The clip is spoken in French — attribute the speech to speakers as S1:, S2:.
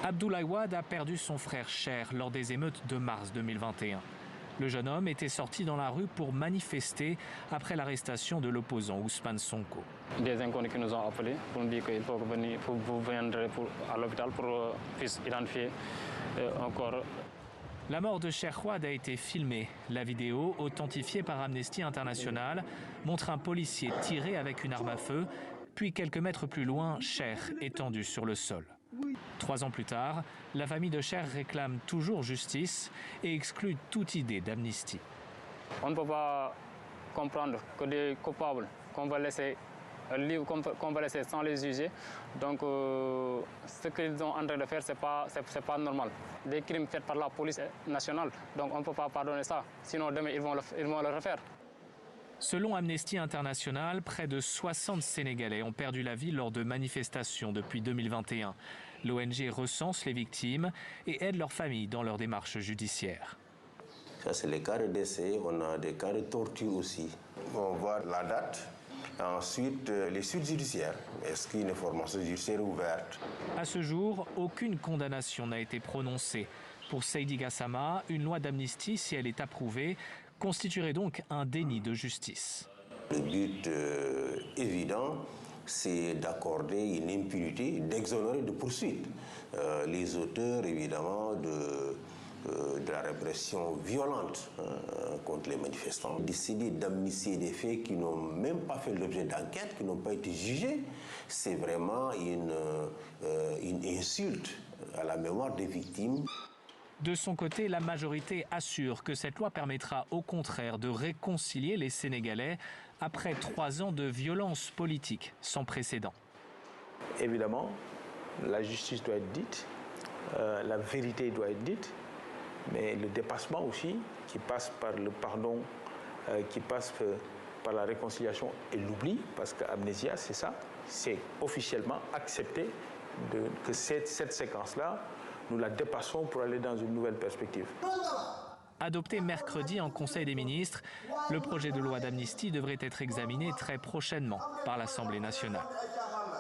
S1: Abdoulaye Wade a perdu son frère Cher lors des émeutes de mars 2021. Le jeune homme était sorti dans la rue pour manifester après l'arrestation de l'opposant Ousmane Sonko.
S2: Des inconnus qui nous ont appelés pour nous dire qu'il faut venir, vous viendrez à l'hôpital pour identifier encore.
S1: La mort de Cher Wade a été filmée. La vidéo, authentifiée par Amnesty International, montre un policier tiré avec une arme à feu, puis quelques mètres plus loin, Cher étendu sur le sol. 3 ans plus tard, la famille de Cher réclame toujours justice et exclut toute idée d'amnistie.
S2: On ne peut pas comprendre que des coupables qu'on va laisser sans les juger. Donc ce qu'ils sont en train de faire, c'est pas normal. Des crimes faits par la police nationale, donc on ne peut pas pardonner ça. Sinon demain ils vont le refaire.
S1: Selon Amnesty International, près de 60 Sénégalais ont perdu la vie lors de manifestations depuis 2021. L'ONG recense les victimes et aide leurs familles dans leurs démarches judiciaires.
S3: Ça, c'est les cas de décès. On a des cas de torture aussi. On voit la date. Ensuite, les suites judiciaires. Est-ce qu'une information judiciaire est ouverte?
S1: À ce jour, aucune condamnation n'a été prononcée. Pour Seydi Gassama, une loi d'amnistie, si elle est approuvée, constituerait donc un déni de justice.
S3: Le but évident, c'est d'accorder une impunité, d'exonérer de poursuites les auteurs, évidemment, de la répression violente contre les manifestants. Décider d'amnistier des faits qui n'ont même pas fait l'objet d'enquête, qui n'ont pas été jugés, c'est vraiment une insulte à la mémoire des victimes.
S1: De son côté, la majorité assure que cette loi permettra au contraire de réconcilier les Sénégalais après 3 ans de violence politique sans précédent.
S4: Évidemment, la justice doit être dite, la vérité doit être dite, mais le dépassement aussi, qui passe par le pardon, qui passe par la réconciliation et l'oubli, parce qu'amnésia, c'est ça, c'est officiellement accepter que cette séquence-là, nous la dépassons pour aller dans une nouvelle perspective.
S1: Adopté mercredi en Conseil des ministres, le projet de loi d'amnistie devrait être examiné très prochainement par l'Assemblée nationale.